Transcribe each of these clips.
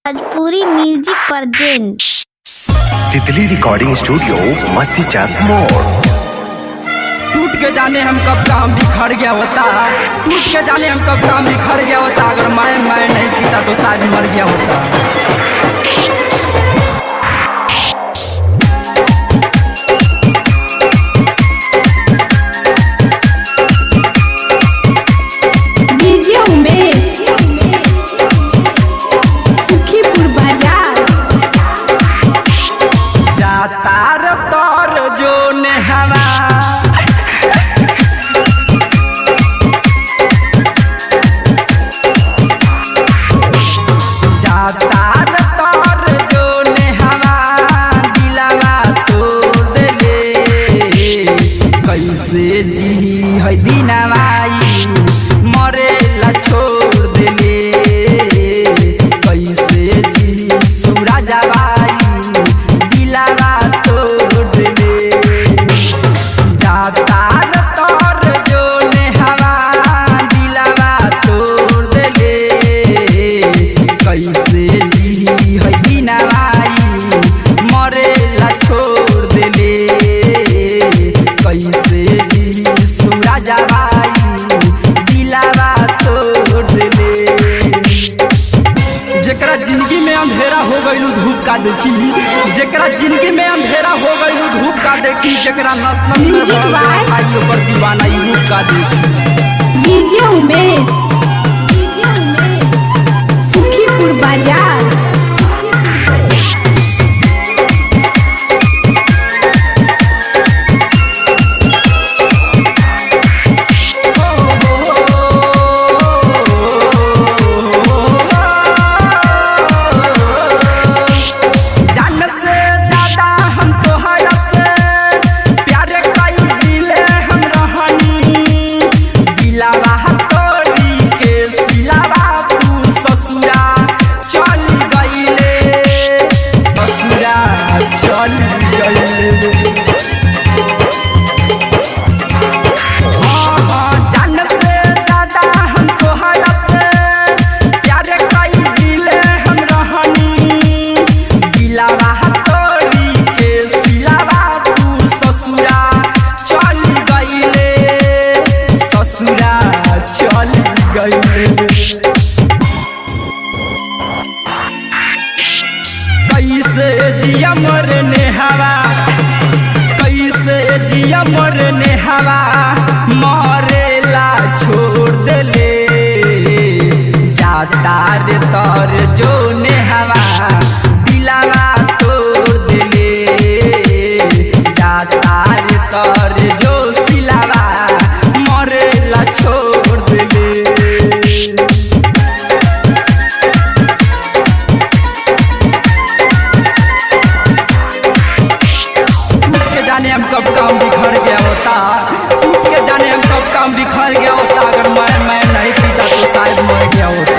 Bhojpuri music present तितली recording studio मस्ती चक मोड़। टूट के जाने हम कब का हम बिखर गया होता, टूट के जाने हम कब का हम बिखर गया होता। अगर मैं नहीं पीता तो शायद मर गया होता। कैसे जी है दीनावाई मरेला छोड़ देले, कैसे जी सूरजवाई दिलावा तोड़ देले। जाता तोर जो नेहवा दिलावा तोड़ देले, कैसे जी है दीनावाई मरेला छोड़ देले, कैसे सूरजवाई दिलावा तोड़ देले। जेकरा जिंदगी में अंधेरा हो गइलू धूप का देखी, जेकरा जिंदगी में अंधेरा हो गइलू धूप का देखी, जेकरा नस नस में भाई ओकर दीवाना ई रूप का देखी। डीजे उमेश सुखीपुर बाजार। कैसे जिया मरने हवा, कैसे जिया मरने हवा मरेला छोड़ देले। जाता रे तर जो नेहवा दिलावा तोड़ देले, जाता रे तर जो सिलावा मरेला छोड़ देले। हम कब काम बिखर गया होता, टूट के जाने हम कब काम बिखर गया होता। अगर मैं नहीं पीता तो शायद मर गया होता।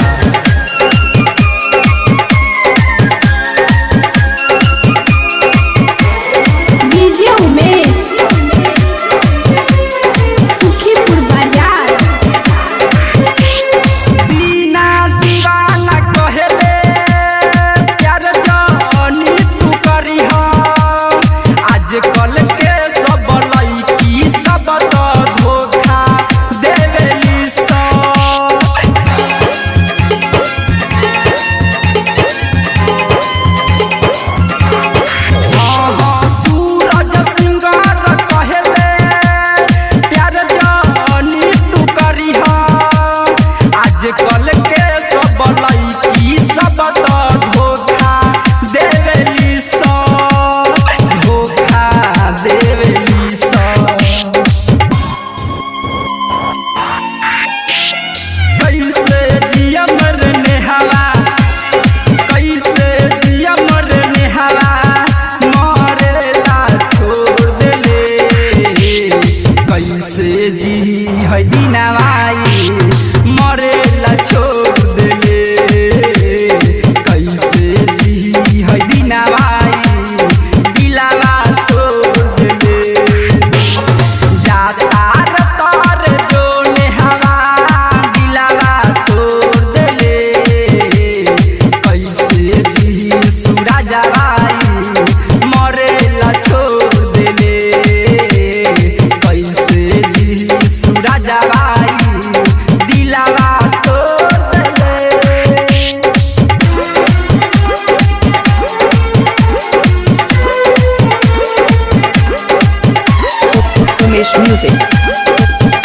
Music.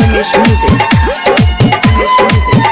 Umesh Music. Umesh Music.